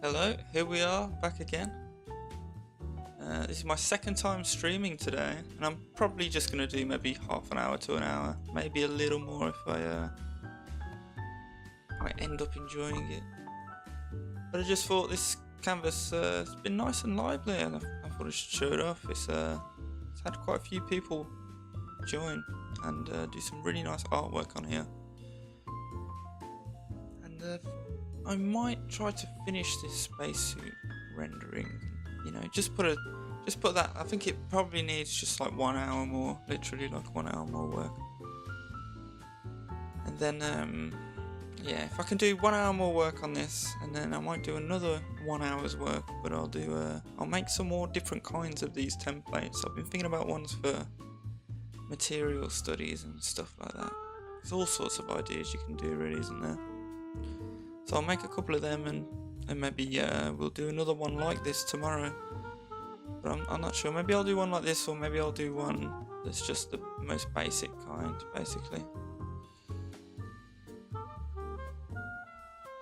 Hello, here we are back again. This is my second time streaming today, and I'm probably just going to do maybe half an hour to an hour, maybe a little more if I end up enjoying it. But I just thought this canvas has been nice and lively, and I thought I should show it off. It's had quite a few people join and do some really nice artwork on here. And I might try to finish this spacesuit rendering. You know, just put that. I think it probably needs just like 1 hour more, literally like 1 hour more work. And then, yeah, if I can do 1 hour more work on this, and then I might do another 1 hour's work. But I'll make some more different kinds of these templates. I've been thinking about ones for material studies and stuff like that. There's all sorts of ideas you can do, really, isn't there? So I'll make a couple of them, and maybe we'll do another one like this tomorrow. But I'm not sure. Maybe I'll do one like this, or maybe I'll do one that's just the most basic kind, basically.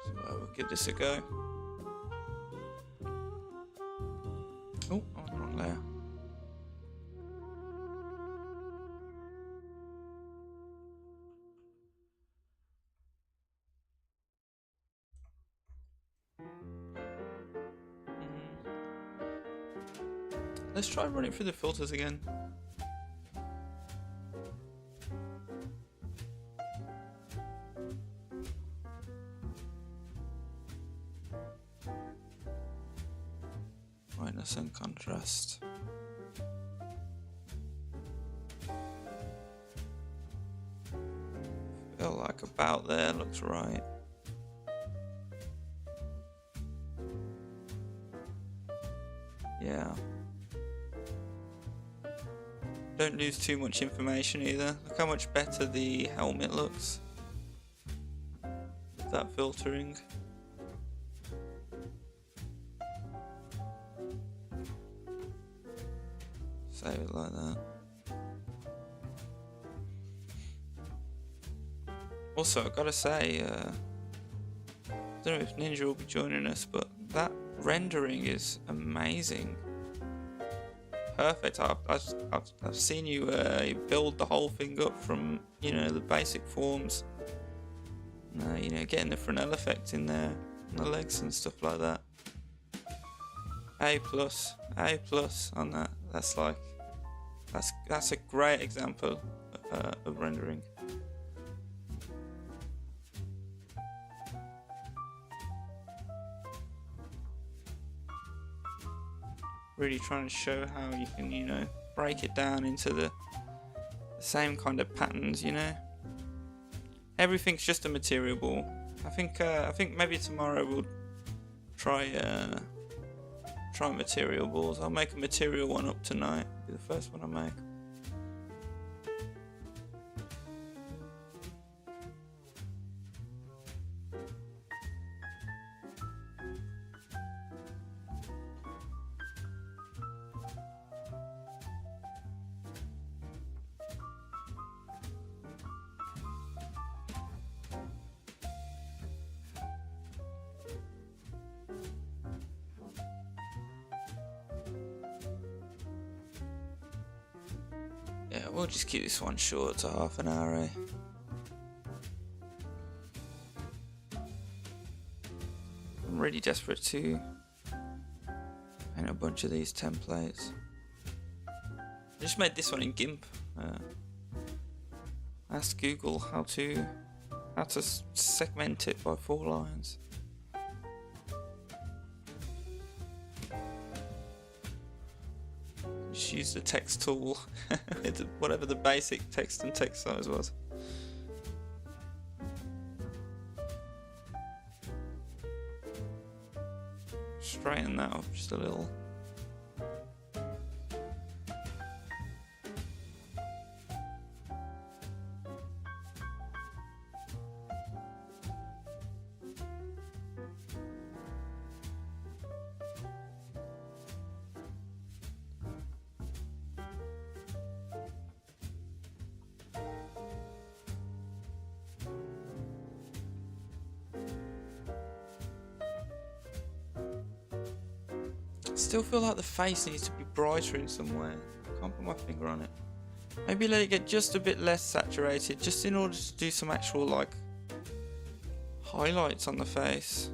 So we'll give this a go. Oh, I'm on the wrong layer. Let's try running through the filters again. Brightness and contrast. Feel like about there looks right. Yeah. Don't lose too much information either. Look how much better the helmet looks with that filtering. Save it like that. Also, I've got to say, I don't know if Ninja will be joining us, but that rendering is amazing. Perfect. I've seen you build the whole thing up from, you know, the basic forms. You know, getting the Fresnel effect in there on the legs and stuff like that. A plus on that. That's a great example of rendering. Really trying to show how you can, you know, break it down into the same kind of patterns, you know. Everything's just a material ball. I think maybe tomorrow we'll try material balls. I'll make a material one up tonight. It'll be the first one I make. Yeah, we'll just keep this one short to half an hour, eh? I'm really desperate to paint a bunch of these templates. I just made this one in GIMP. Asked Google how to segment it by 4 lines. Just use the text tool, whatever the basic text and text size was. Straighten that up just a little. Still feel like the face needs to be brighter in some way. Can't put my finger on it. Maybe let it get just a bit less saturated, just in order to do some actual like highlights on the face.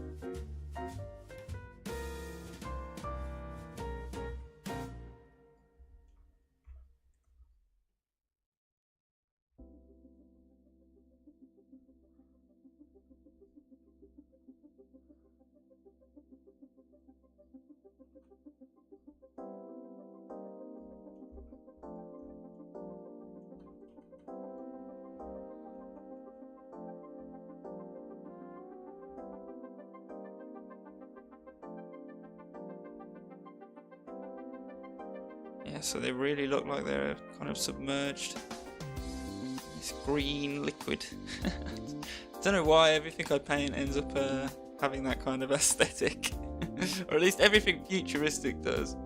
Yeah, so they really look like they're kind of submerged. This green liquid. Don't know why everything I paint ends up having that kind of aesthetic. Or at least everything futuristic does.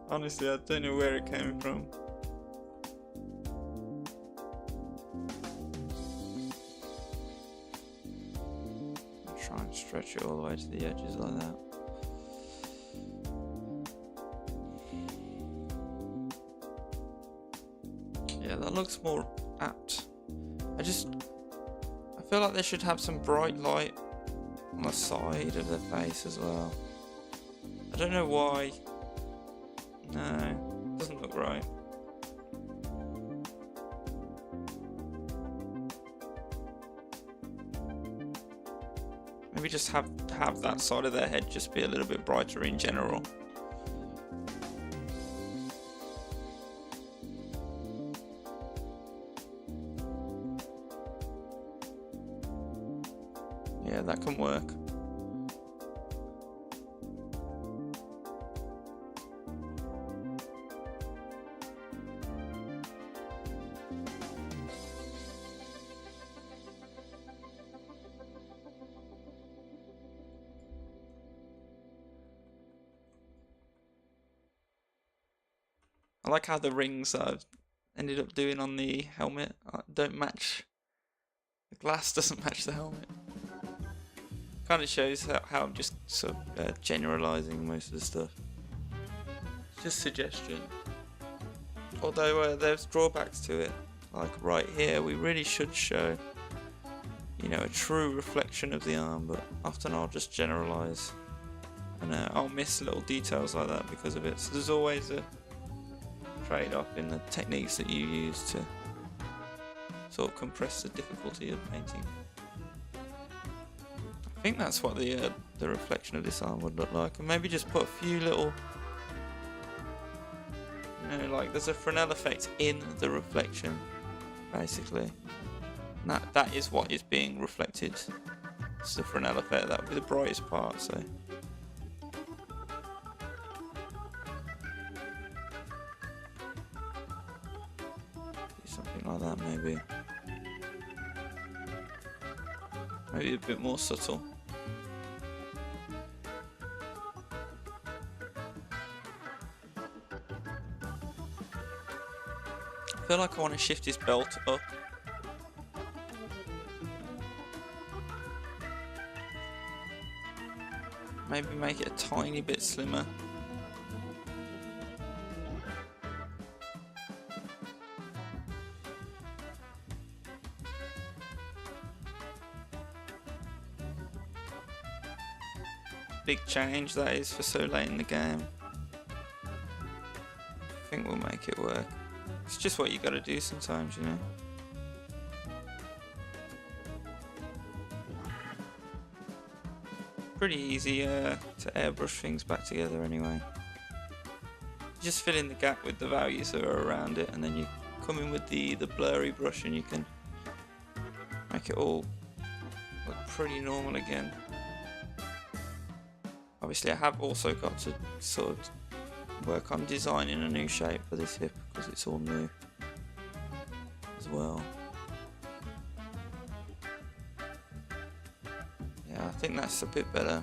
Honestly, I don't know where it came from. Try and stretch it all the way to the edges like that. Yeah, that looks more apt. I feel like they should have some bright light on the side of their face as well. I don't know why. No, doesn't look right. Maybe just have that side of their head just be a little bit brighter in general. Yeah, that can work. I like how the rings that I've ended up doing on the helmet don't match. The glass doesn't match the helmet. Kind of shows how I'm just sort of generalizing most of the stuff. It's just suggestion. Although there's drawbacks to it. Like right here, we really should show, you know, a true reflection of the arm, but often I'll just generalize. And I'll miss little details like that because of it. So there's always a trade-off in the techniques that you use to sort of compress the difficulty of painting. I think that's what the reflection of this arm would look like, and maybe just put a few little, you know, like there's a Fresnel effect in the reflection, basically. And that is what is being reflected. It's the Fresnel effect. That would be the brightest part. So. Something like that, maybe. Maybe a bit more subtle. I feel like I want to shift his belt up. Maybe make it a tiny bit slimmer. Big change that is for so late in the game. I think we'll make it work. It's just what you gotta do sometimes, you know. Pretty easy to airbrush things back together anyway. Just fill in the gap with the values that are around it, and then you come in with the blurry brush and you can make it all look pretty normal again. Obviously I have also got to sort of work on designing a new shape for this hip because it's all new as well. Yeah, I think that's a bit better.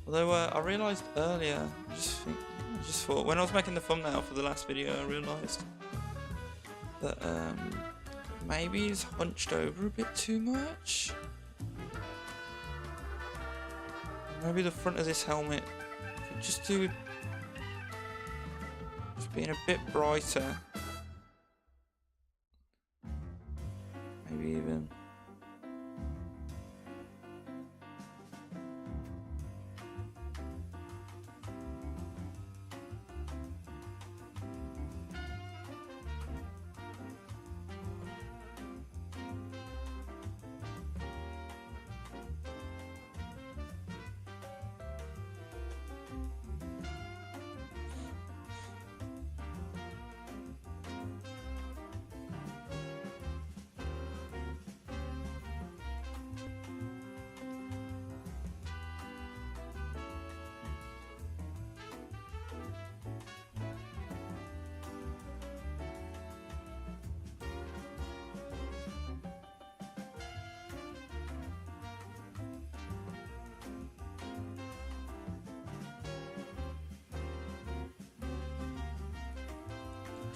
Although I realised earlier, I just thought when I was making the thumbnail for the last video, I realised that maybe it's hunched over a bit too much. Maybe the front of this helmet could just do just being a bit brighter. Maybe even.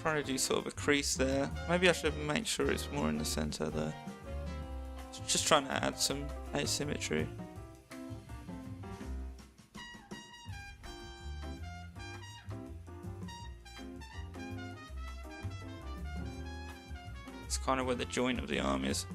Trying to do sort of a crease there. Maybe I should make sure it's more in the center there. Just trying to add some asymmetry. It's kind of where the joint of the arm is.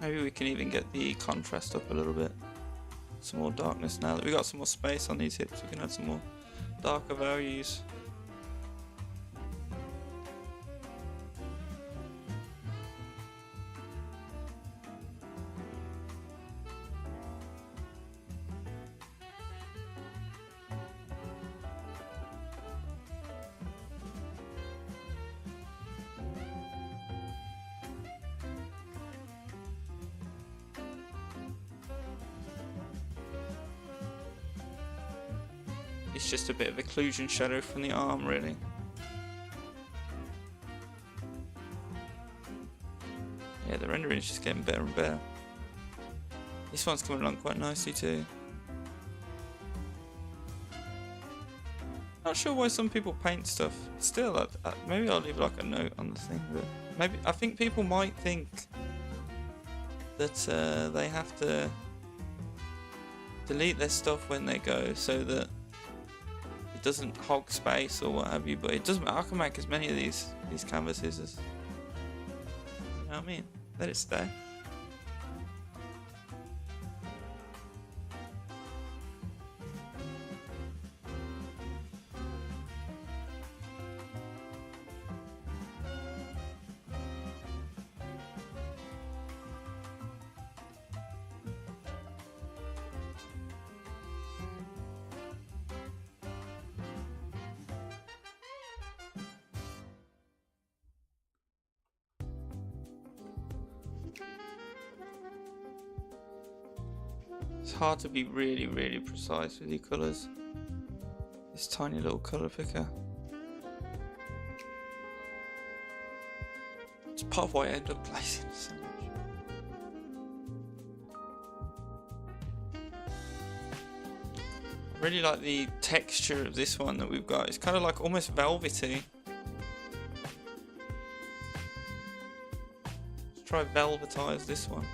Maybe we can even get the contrast up a little bit. Some more darkness now that we got some more space on these hips. We can add some more darker values. It's just a bit of occlusion shadow from the arm, really. Yeah, the rendering is just getting better and better. This one's coming along quite nicely too. Not sure why some people paint stuff. Still, maybe I'll leave like a note on the thing, but maybe I think people might think that they have to delete their stuff when they go so that it doesn't hog space or what have you, but it doesn't matter. I can make as many of these canvases as, you know what I mean? Let it stay. It's hard to be really, really precise with your colours. This tiny little colour picker. It's part of why I end up placing so much. I really like the texture of this one that we've got. It's kind of like almost velvety. Let's try velvetize this one.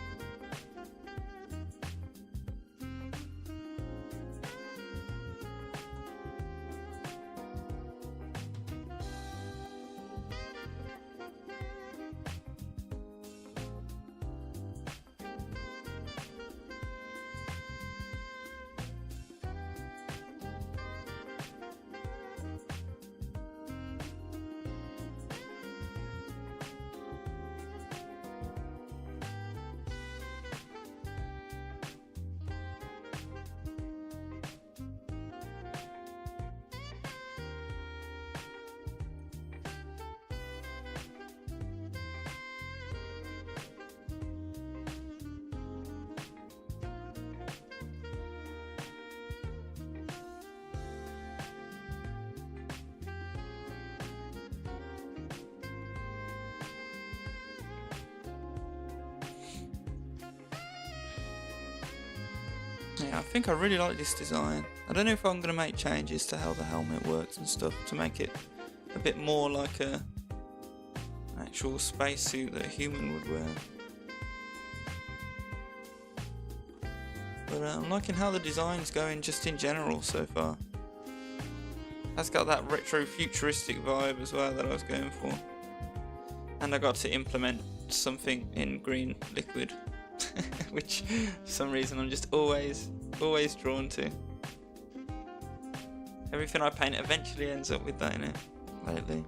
Yeah, I think I really like this design. I don't know if I'm going to make changes to how the helmet works and stuff to make it a bit more like an actual spacesuit that a human would wear. But I'm liking how the design's going just in general so far. That's got that retro futuristic vibe as well that I was going for. And I got to implement something in green liquid, which for some reason I'm just always drawn to. Everything I paint eventually ends up with that in it lately.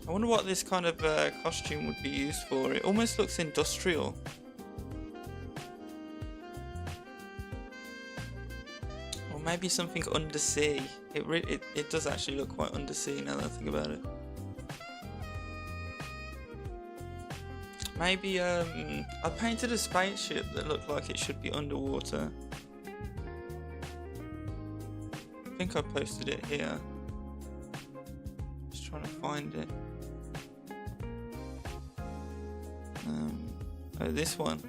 I wonder what this kind of costume would be used for. It almost looks industrial. Or maybe something undersea. It does actually look quite undersea now that I think about it. Maybe I painted a spaceship that looked like it should be underwater. I think I posted it here. Just trying to find it. Oh, this one.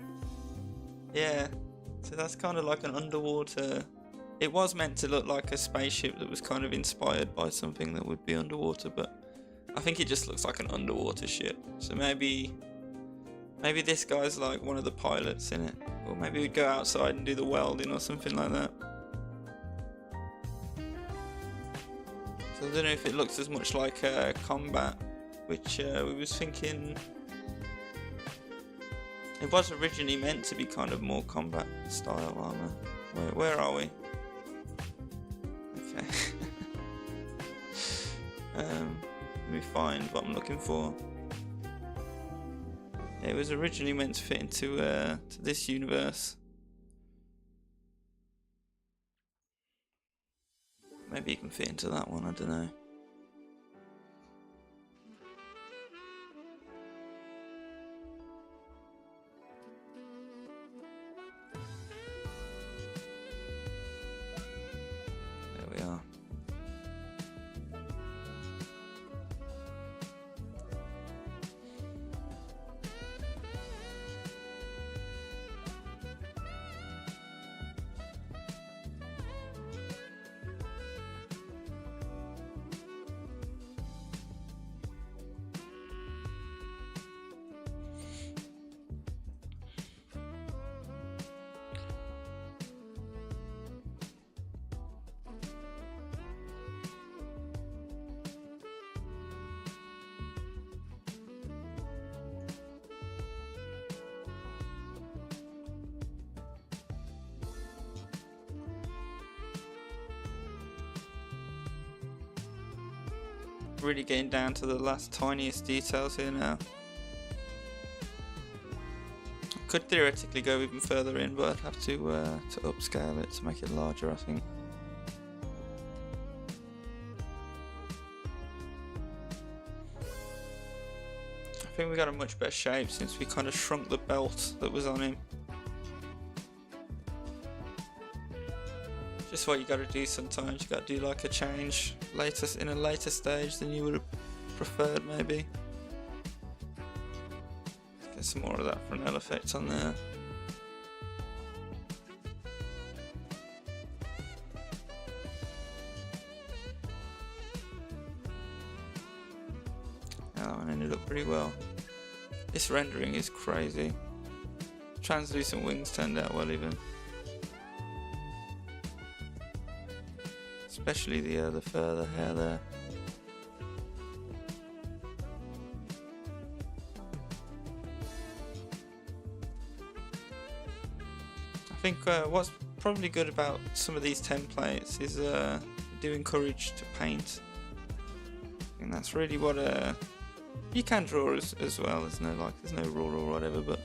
Yeah, so that's kind of like an underwater. It was meant to look like a spaceship that was kind of inspired by something that would be underwater, but I think it just looks like an underwater ship. So maybe this guy's like one of the pilots in it, or maybe we'd go outside and do the welding or something like that. So I don't know if it looks as much like combat, which we was thinking. It was originally meant to be kind of more combat style armor. Where are we? Okay. Let me find what I'm looking for. Yeah, it was originally meant to fit into to this universe. Maybe it can fit into that one, I don't know. Really getting down to the last tiniest details here now. I could theoretically go even further in, but I'd have to upscale it to make it larger, I think. I think we got a much better shape since we kind of shrunk the belt that was on him. Just what you gotta do sometimes, you gotta do like a change in a later stage than you would have preferred maybe. Get some more of that Fresnel effect on there. That one ended up pretty well. This rendering is crazy. Translucent wings turned out well even. Especially the fur, the hair there. I think what's probably good about some of these templates is do encourage to paint. I think that's really what you can draw as well. There's no rule or whatever, but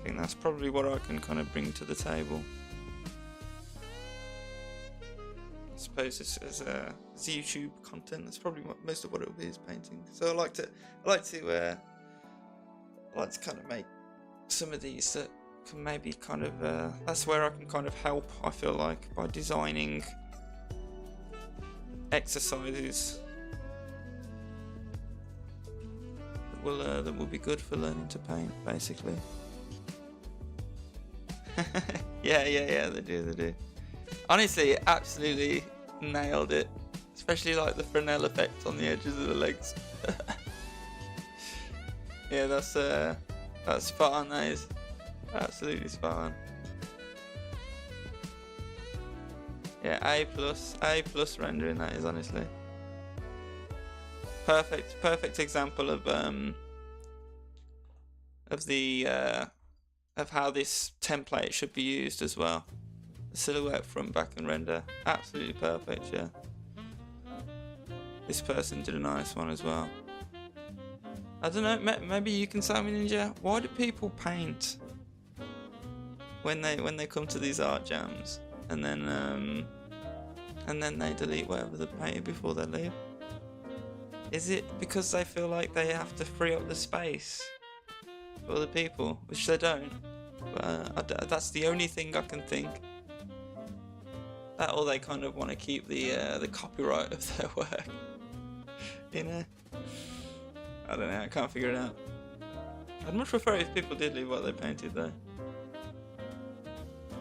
I think that's probably what I can kind of bring to the table. I suppose as YouTube content, that's probably most of what it will be, is painting. So I like to kind of make some of these that can maybe kind of that's where I can kind of help, I feel like, by designing exercises that will be good for learning to paint, basically. yeah, they do. Honestly, it absolutely nailed it. Especially like the Fresnel effect on the edges of the legs. Yeah, that's spot on, that is. Absolutely spot on. Yeah, A plus rendering, that is, honestly. Perfect example of how this template should be used as well. The silhouette front, back, and render, absolutely perfect. Yeah. This person did a nice one as well. I don't know. Maybe you can tell me, Ninja. Why do people paint when they come to these art jams, and then they delete whatever they painted before they leave? Is it because they feel like they have to free up the space for other people, which they don't? But that's the only thing I can think. That, or they kind of want to keep the copyright of their work. You know? I don't know. I can't figure it out. I'd much prefer if people did leave what they painted, though.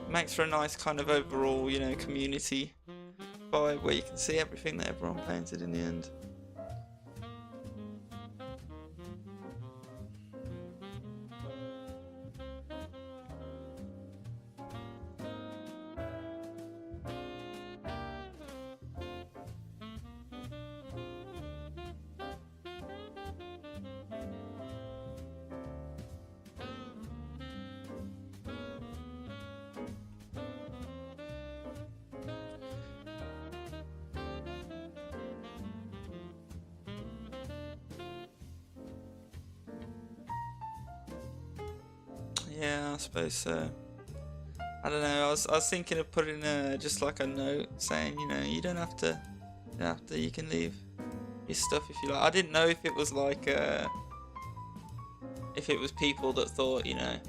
Makes for a nice kind of overall, you know, community vibe where you can see everything that everyone painted in the end. Yeah, I suppose so. I don't know. I was thinking of putting just like a note saying, you know, you don't have to. You can leave your stuff if you like. I didn't know if it was like if it was people that thought, you know,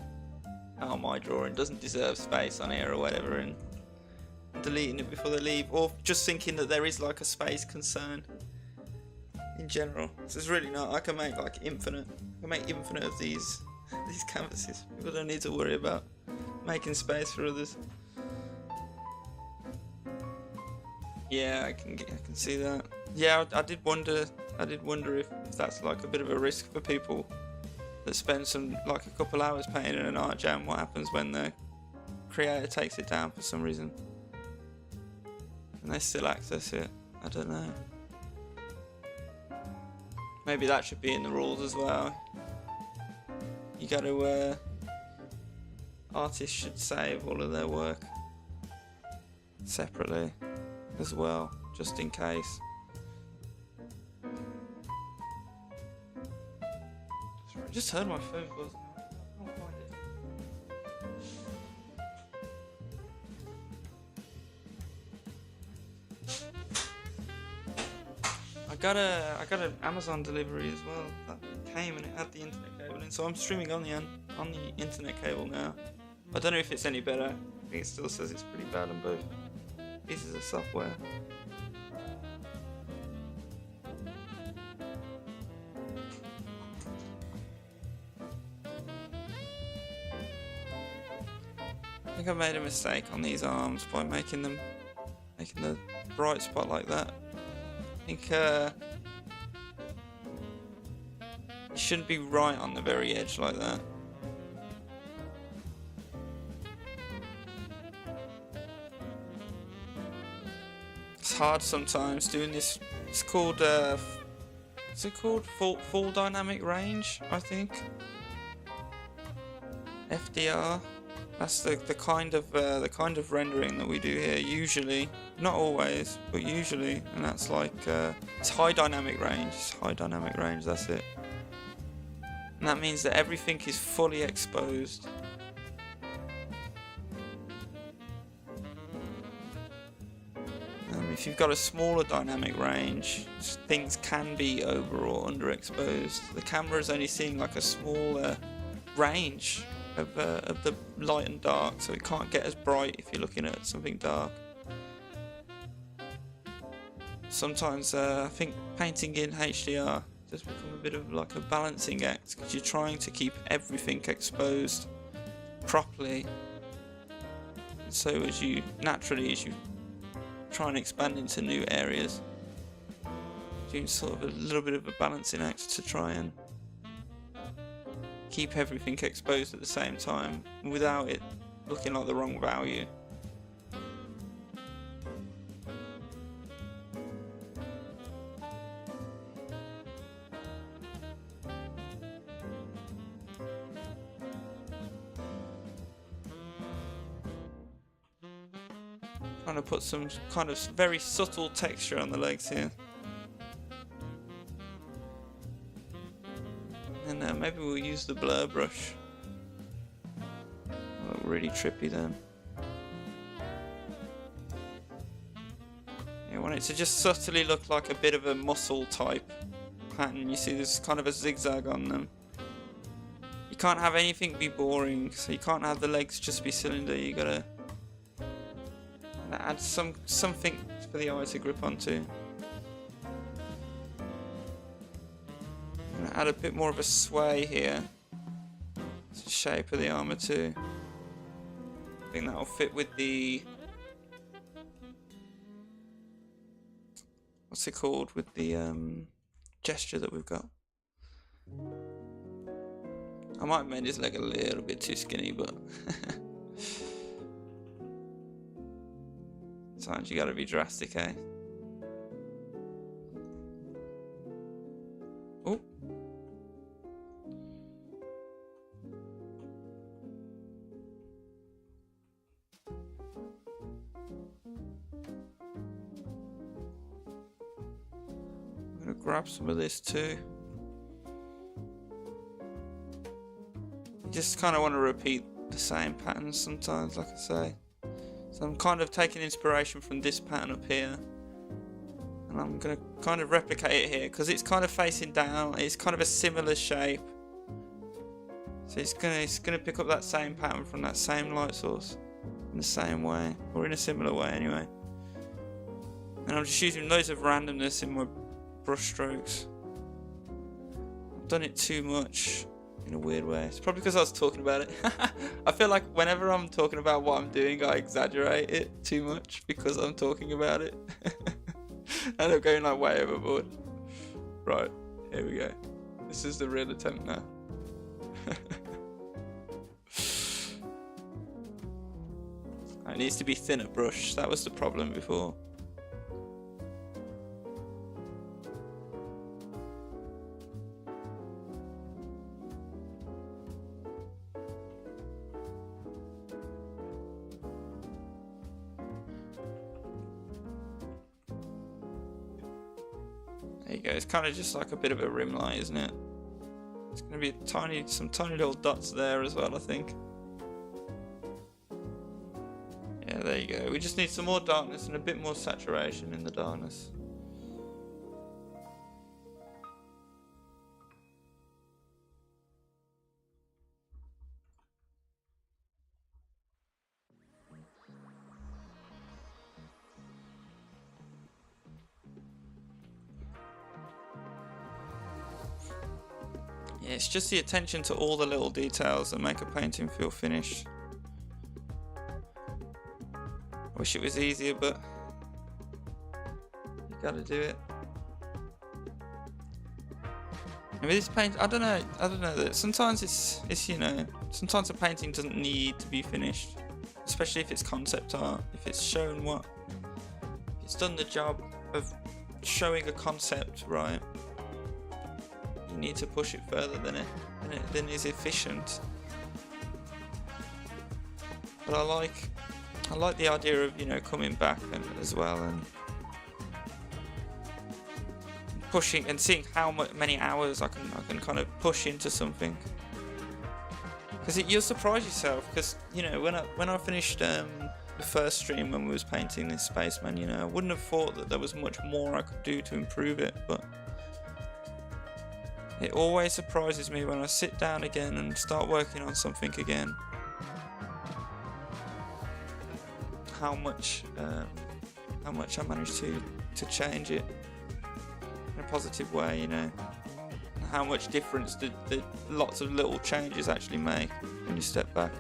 oh, my drawing doesn't deserve space on here or whatever, and deleting it before they leave, or just thinking that there is like a space concern in general. So it's really not. I can make like infinite. I can make infinite of these canvases. People don't need to worry about making space for others. Yeah, I can see that. Yeah, I did wonder if that's like a bit of a risk for people that spend a couple hours painting in an art jam. What happens when the creator takes it down for some reason and they still access it? I don't know. Maybe that should be in the rules as well. You gotta, artists should save all of their work separately as well, just in case. Sorry, I just heard my phone buzz. I can't find it. I got an Amazon delivery as well that came and it had the internet cable in, so I'm streaming on the internet cable now. I don't know if it's any better. I think it still says it's pretty bad on both pieces of software. I think I made a mistake on these arms by making the bright spot like that. I think it shouldn't be right on the very edge like that. It's hard sometimes doing this. It's called what's it called? Full dynamic range, I think. FDR. That's the kind of rendering that we do here. Usually, not always, but usually, and that's like it's high dynamic range. It's high dynamic range. That's it. And that means that everything is fully exposed. If you've got a smaller dynamic range, things can be over or underexposed. The camera is only seeing like a smaller range of the light and dark, so it can't get as bright if you're looking at something dark. sometimes I think painting in HDR does become a bit of like a balancing act, because you're trying to keep everything exposed properly. So as you try and expand into new areas, doing sort of a little bit of a balancing act to try and keep everything exposed at the same time without it looking like the wrong value. Trying to put some kind of very subtle texture on the legs here. And maybe we'll use the blur brush. Look really trippy then. You want it to just subtly look like a bit of a muscle type pattern. You see there's kind of a zigzag on them. You can't have anything be boring, so you can't have the legs just be cylinder. You gotta add something for the eye to grip onto. I'm gonna add a bit more of a sway here to the shape of the armor too. I think that'll fit with the, what's it called, with the gesture that we've got. I might have made his leg a little bit too skinny, but sometimes you gotta be drastic, eh? Oh. I'm gonna grab some of this too. You just kind of want to repeat the same patterns sometimes, like I say. So I'm kind of taking inspiration from this pattern up here, and I'm going to kind of replicate it here because it's kind of facing down. It's kind of a similar shape, so it's gonna pick up that same pattern from that same light source in the same way, or in a similar way anyway. And I'm just using loads of randomness in my brush strokes. I've done it too much in a weird way. It's probably because I was talking about it. I feel like whenever I'm talking about what I'm doing, I exaggerate it too much because I'm talking about it. And I'm going like way overboard. Right, here we go. This is the real attempt now. It needs to be thinner brush. That was the problem before. There you go, it's kind of just like a bit of a rim light, isn't it? It's going to be some tiny little dots there as well, I think. Yeah, there you go. We just need some more darkness and a bit more saturation in the darkness. Yeah, it's just the attention to all the little details that make a painting feel finished. I wish it was easier, but you gotta do it. And with this paint, I don't know. Sometimes it's you know, sometimes a painting doesn't need to be finished, especially if it's concept art. If it's shown if it's done the job of showing a concept, right? You need to push it further than is efficient. But I like the idea of, you know, coming back as well and pushing and seeing how many hours I can kind of push into something. Because you'll surprise yourself. Because, you know, when I finished the first stream when we was painting this spaceman, you know, I wouldn't have thought that there was much more I could do to improve it, but it always surprises me when I sit down again and start working on something again. How much I managed to to change it in a positive way, you know. And how much difference the lots of little changes actually make when you step back.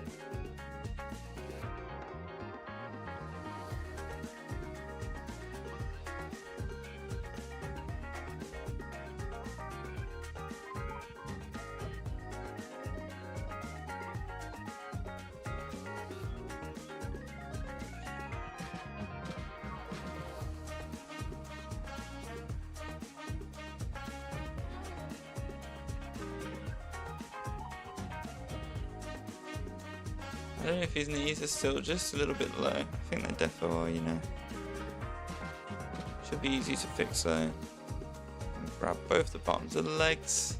I don't know if his knees are still just a little bit low. I think they defo are, you know. Should be easy to fix though. Grab both the bottoms of the legs,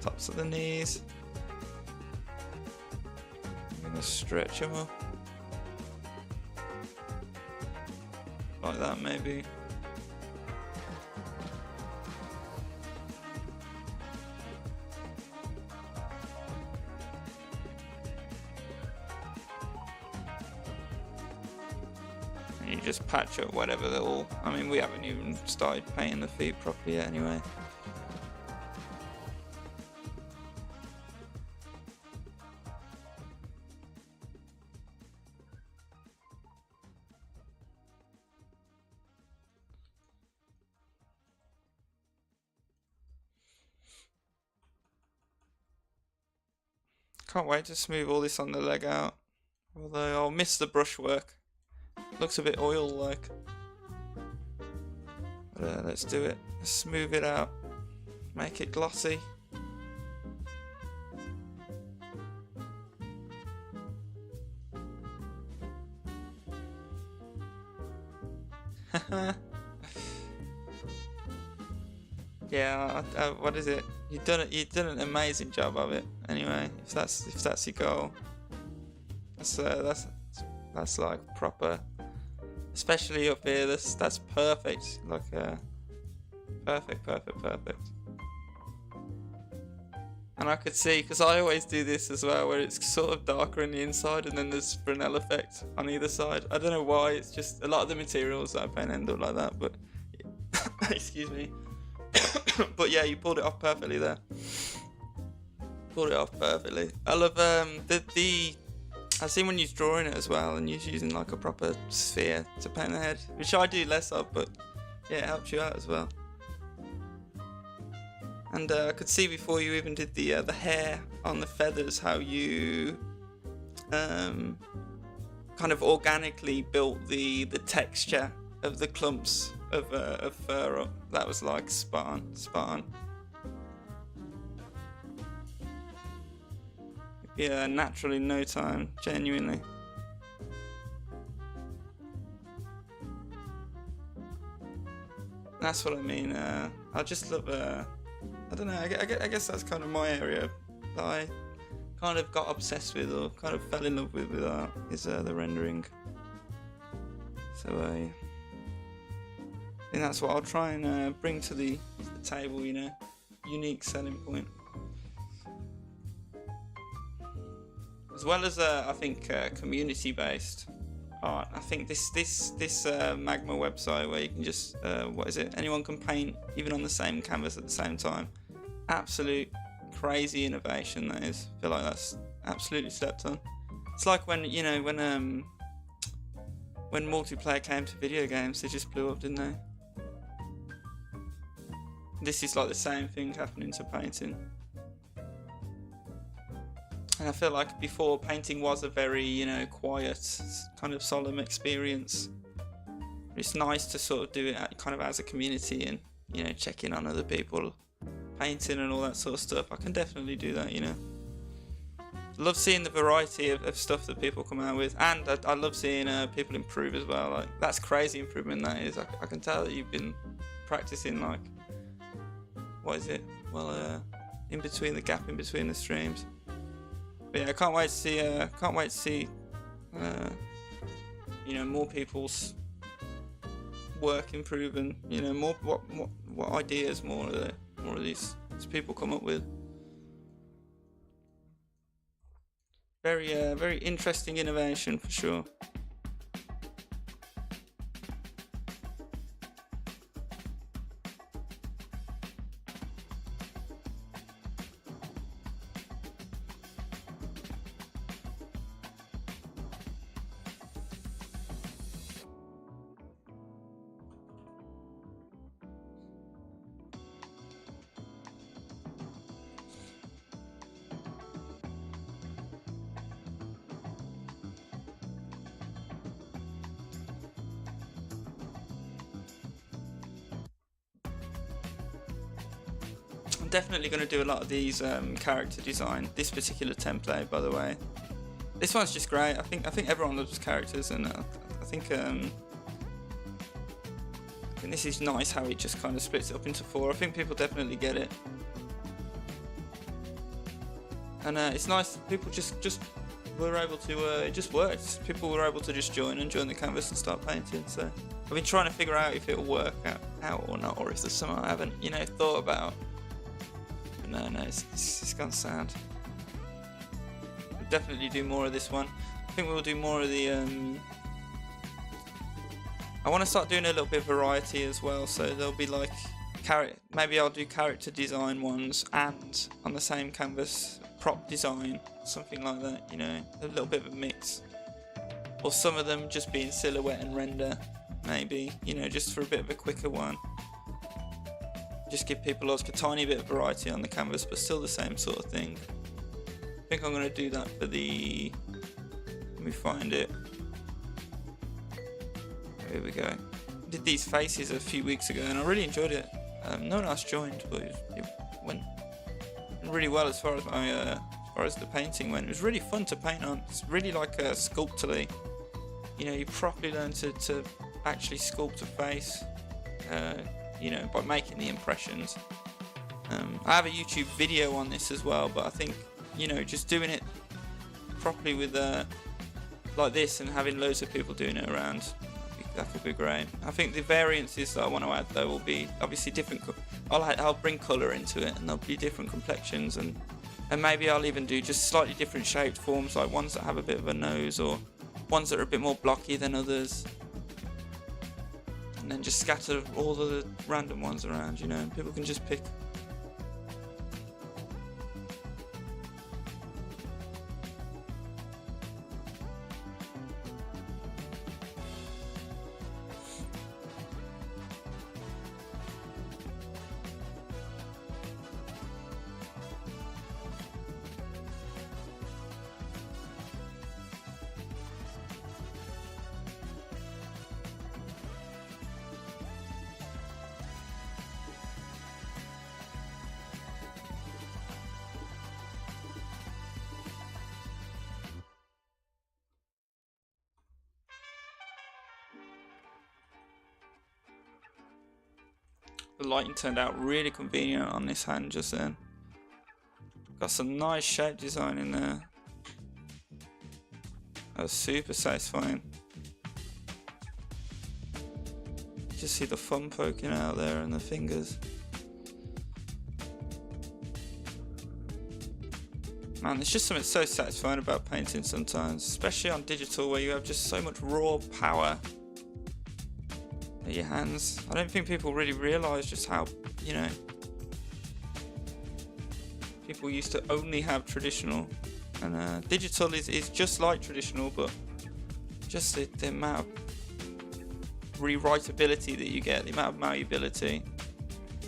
tops of the knees. I'm gonna stretch them up. Like that maybe. You just patch up whatever little. I mean, we haven't even started painting the feet properly yet anyway. Can't wait to smooth all this on the leg out. Although I'll miss the brushwork. Looks a bit oil-like. But let's do it. Let's smooth it out. Make it glossy. Yeah, what is it? You've done an amazing job of it. Anyway, if that's your goal, that's like proper. Especially up here, that's perfect. Like perfect. And I could see, because I always do this as well, where it's sort of darker on the inside, and then there's Fresnel effect on either side. I don't know why. It's just a lot of the materials that I paint end up like that. But excuse me. But yeah, you pulled it off perfectly there. Pulled it off perfectly. I love I've seen when you're drawing it as well, and you're using like a proper sphere to paint the head, which I do less of, but yeah, it helps you out as well. And I could see before you even did the hair on the feathers, how you kind of organically built the texture of the clumps of fur up. That was like spot on. Yeah, naturally, no time, genuinely. That's what I mean. I just love. I don't know. I guess that's kind of my area that I kind of got obsessed with, or kind of fell in love with art, is the rendering. So I think that's what I'll try and bring to the table. You know, unique selling point. As well as I think community-based art. I think this Magma website, where you can just what is it? Anyone can paint even on the same canvas at the same time. Absolute crazy innovation that is. I feel like that's absolutely slept on. It's like when when multiplayer came to video games, they just blew up, didn't they? This is like the same thing happening to painting. And I feel like before, painting was a very, you know, quiet, kind of solemn experience. It's nice to sort of do it kind of as a community, and, you know, check in on other people painting and all that sort of stuff. I can definitely do that, you know. Love seeing the variety of stuff that people come out with, and I love seeing people improve as well. Like, that's crazy improvement that is. I can tell that you've been practicing, like, what is it? Well, in between the gap in between the streams. But yeah, I can't wait to see, you know, more people's work improve, and, you know, more what ideas more of these people come up with. Very interesting innovation for sure. definitely going to do a lot of these character design. This particular template, by the way, this one's just great. I think everyone loves characters, and I think this is nice how it just kind of splits it up into 4. I think people definitely get it, and it's nice. People just were able to. It just worked. People were able to just join the canvas and start painting. So I've been trying to figure out if it'll work out or not, or if there's something I haven't, thought about. But no, it's gone sound. We'll definitely do more of this one. I think we'll do more of the. I want to start doing a little bit of variety as well. So there'll be like maybe I'll do character design ones and on the same canvas prop design, something like that. A little bit of a mix. Or some of them just being silhouette and render, maybe. Just for a bit of a quicker one. Just give people like a tiny bit of variety on the canvas, but still the same sort of thing. I think I'm going to do that for the. Let me find it. Here we go. I did these faces a few weeks ago, and I really enjoyed it. No one else joined, but it went really well as far as the painting went. It was really fun to paint on. It's really like a sculpturally. You properly learn to actually sculpt a face. By making the impressions. I have a YouTube video on this as well, but I think just doing it properly with like this and having loads of people doing it around, that could be great. I think the variances that I want to add though will be obviously different. I'll bring colour into it, and there'll be different complexions, and maybe I'll even do just slightly different shaped forms, like ones that have a bit of a nose, or ones that are a bit more blocky than others. And then just scatter all the random ones around, and people can just pick. The lighting turned out really convenient on this hand just then. Got some nice shape design in there. That was super satisfying. Just see the thumb poking out there and the fingers. Man, there's just something so satisfying about painting sometimes, especially on digital where you have just so much raw power at your hands. I don't think people really realise just how, people used to only have traditional, and digital is just like traditional, but just the amount of rewritability that you get, the amount of malleability,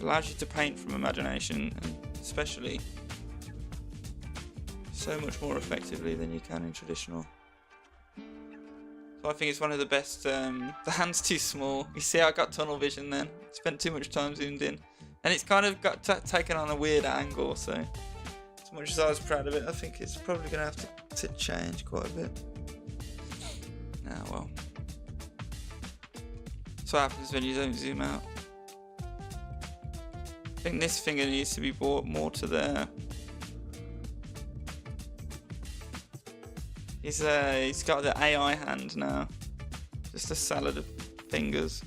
allows you to paint from imagination, and especially so much more effectively than you can in traditional. So I think it's one of the best. The hand's too small. You see, I got tunnel vision then. Spent too much time zoomed in, and it's kind of got taken on a weird angle. So as much as I was proud of it, I think it's probably going to have to change quite a bit. Ah, well. That's what happens when you don't zoom out. I think this finger needs to be brought more to there. He's got the AI hand now. Just a salad of fingers.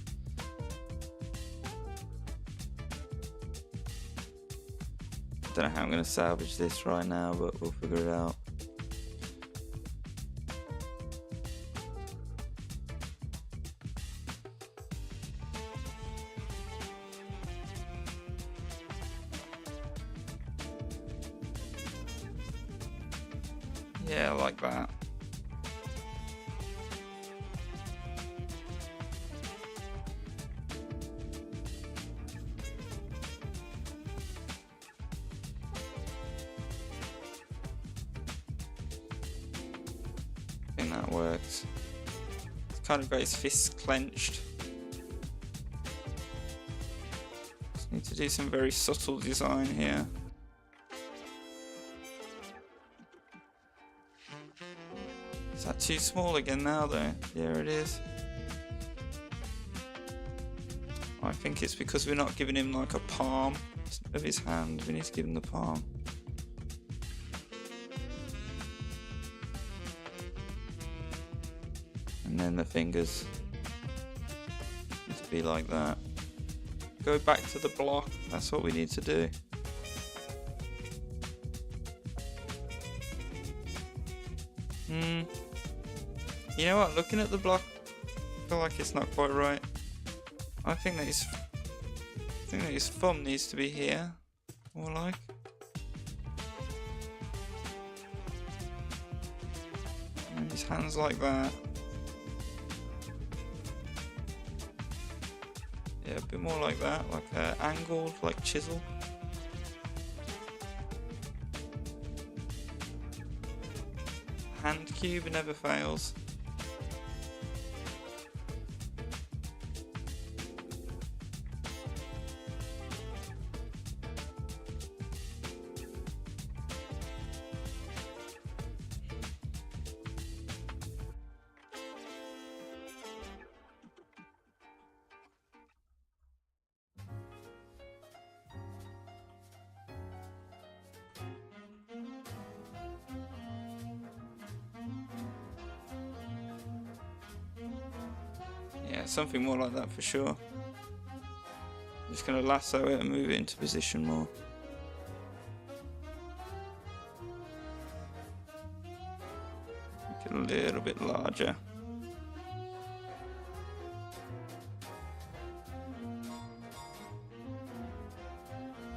Don't know how I'm going to salvage this right now, but we'll figure it out. Yeah, I like that. I think that works. It's kind of got his fists clenched. Need to do some very subtle design here. Is that too small again now though? Yeah, it is. I think it's because we're not giving him like a palm of his hand. We need to give him the palm. And then the fingers need to be like that. Go back to the block. That's what we need to do. You know what? Looking at the block, I feel like it's not quite right. I think that his thumb needs to be here, more like. And his hands like that. Yeah, a bit more like that, like angled, like chisel. Hand cube never fails. Yeah, something more like that for sure. I'm just going to lasso it and move it into position more. Make it a little bit larger.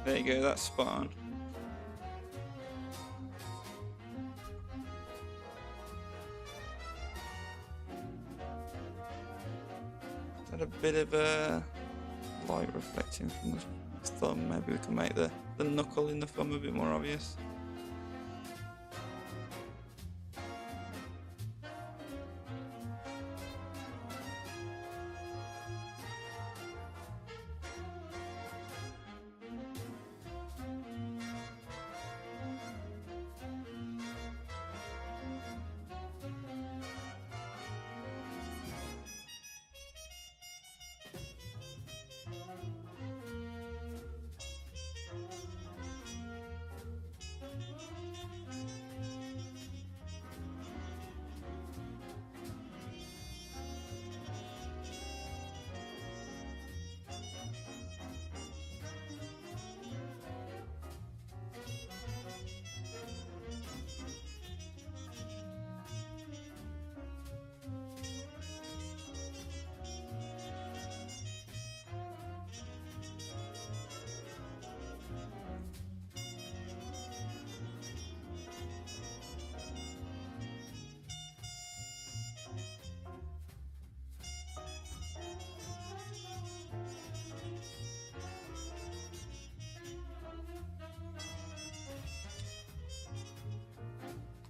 There you go, that's spot on. A bit of a light reflecting from the thumb. Maybe we can make the knuckle in the thumb a bit more obvious.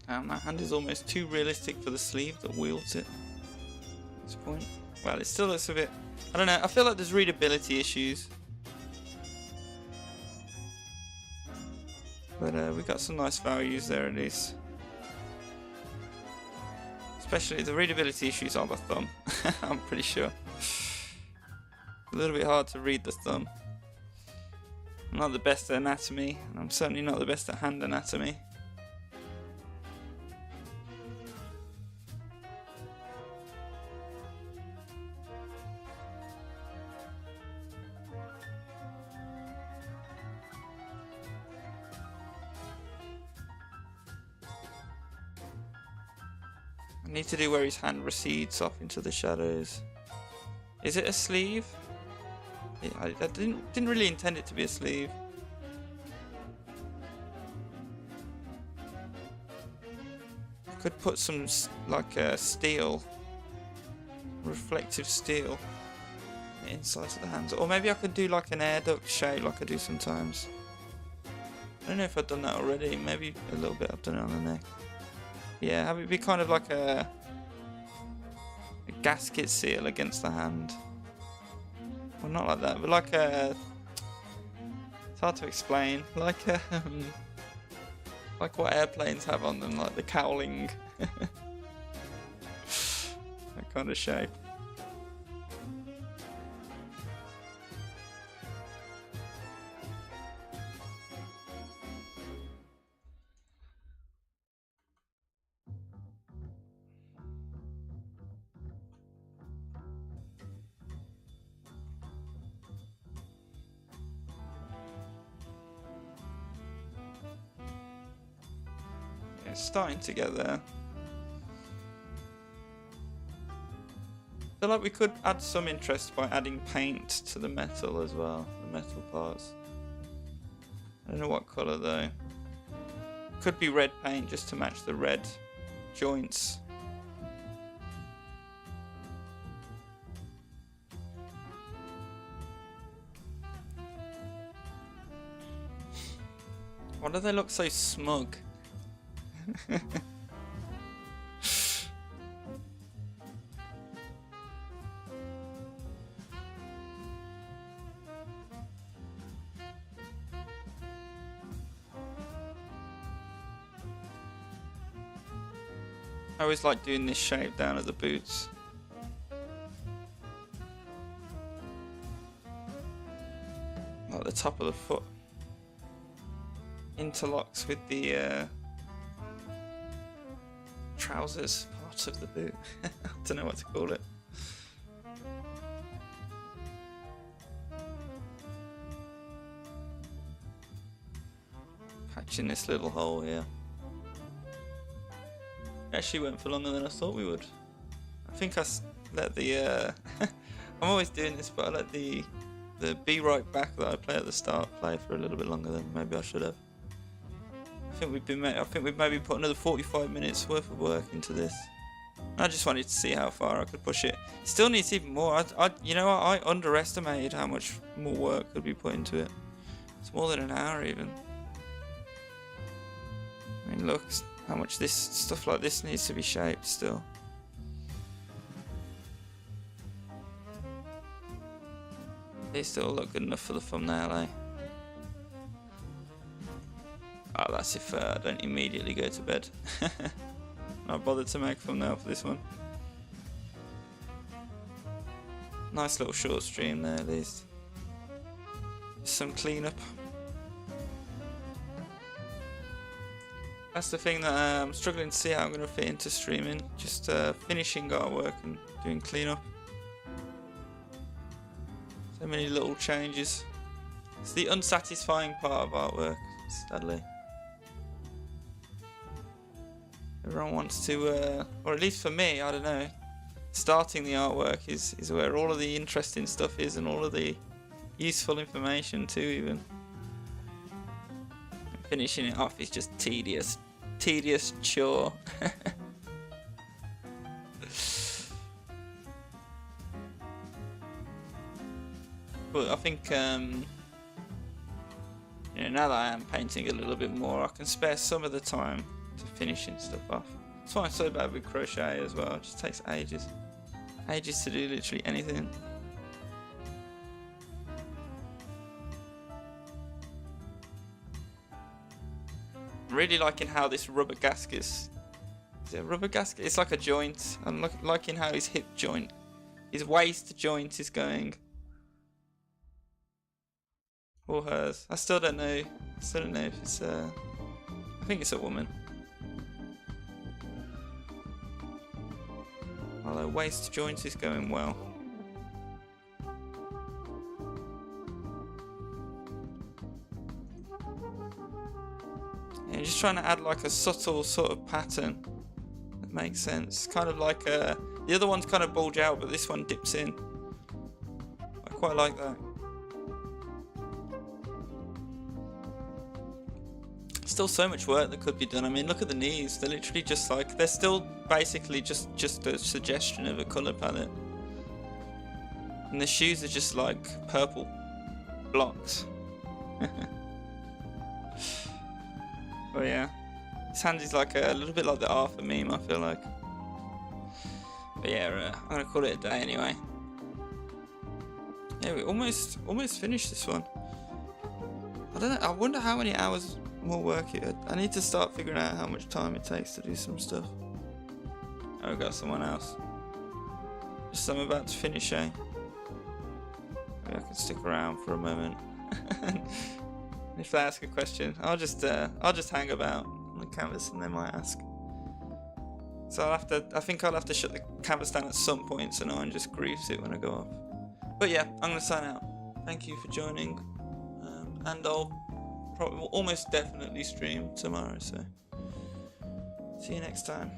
And that hand is almost too realistic for the sleeve that wields it at this point. Well, it still looks a bit... I don't know, I feel like there's readability issues. But we got some nice values there at least. Especially the readability issues are the thumb, I'm pretty sure. A little bit hard to read the thumb. I'm not the best at anatomy, and I'm certainly not the best at hand anatomy. I need to do where his hand recedes off into the shadows. Is it a sleeve? I didn't really intend it to be a sleeve. I could put some like steel, reflective steel, inside of the hands, or maybe I could do like an air duct shade like I do sometimes. I don't know if I've done that already. Maybe a little bit. I've done it on the neck. Yeah, have it be kind of like a gasket seal against the hand. Well, not like that, but like a hard to explain. Like what airplanes have on them, like the cowling. That kind of shape. It's starting to get there. I feel like we could add some interest by adding paint to the metal as well, the metal parts. I don't know what colour though. Could be red paint just to match the red joints. Why do they look so smug? I always like doing this shape down at the boots. Like the top of the foot interlocks with the trousers part of the boot. I don't know what to call it. Patching this little hole here. Actually went for longer than I thought we would. I think I let the I'm always doing this, but I let the Be Right Back that I play at the start play for a little bit longer than maybe I should have. I think we've maybe put another 45 minutes worth of work into this. I just wanted to see how far I could push it. It still needs even more. You know what? I underestimated how much more work could be put into it. It's more than an hour even. I mean, look how much this stuff like this needs to be shaped still. They still look good enough for the thumbnail, eh? Oh, that's if I don't immediately go to bed. Not bothered to make a thumbnail for this one. Nice little short stream there at least. Just some cleanup. That's the thing that I'm struggling to see how I'm going to fit into streaming. Just finishing artwork and doing cleanup. So many little changes. It's the unsatisfying part of artwork, sadly. Everyone wants to, or at least for me, I don't know. Starting the artwork is where all of the interesting stuff is and all of the useful information too, even. And finishing it off is just tedious chore. But I think, you know, now that I am painting a little bit more, I can spare some of the time to finishing stuff off. That's why I'm so bad with crochet as well. It just takes ages. Ages to do literally anything. I'm really liking how this rubber gasket is it a rubber gasket? It's like a joint. I'm liking how his hip joint, his waist joint is going. Or hers. I still don't know. I still don't know if it's I think it's a woman. Well, her waist joint is going well. Yeah, just trying to add like a subtle sort of pattern that makes sense. Kind of like the other ones kind of bulge out, but this one dips in. I quite like that. Still so much work that could be done. I mean, look at the knees. They're literally just like, they're still basically just a suggestion of a colour palette. And the shoes are just like purple blocks. Oh yeah. His hand is like a little bit like the Arthur meme, I feel like. But yeah, I'm gonna call it a day anyway. Yeah, we almost finished this one. I don't know. I wonder how many hours more work I need to start figuring out how much time it takes to do some stuff. Oh, we got someone else. Just I'm about to finish, eh? Maybe I can stick around for a moment. If they ask a question, I'll just hang about on the canvas and they might ask. So I think I'll have to shut the canvas down at some point so no one just grieves it when I go off. But yeah, I'm gonna sign out. Thank you for joining, and I'll almost definitely stream tomorrow. So see you next time.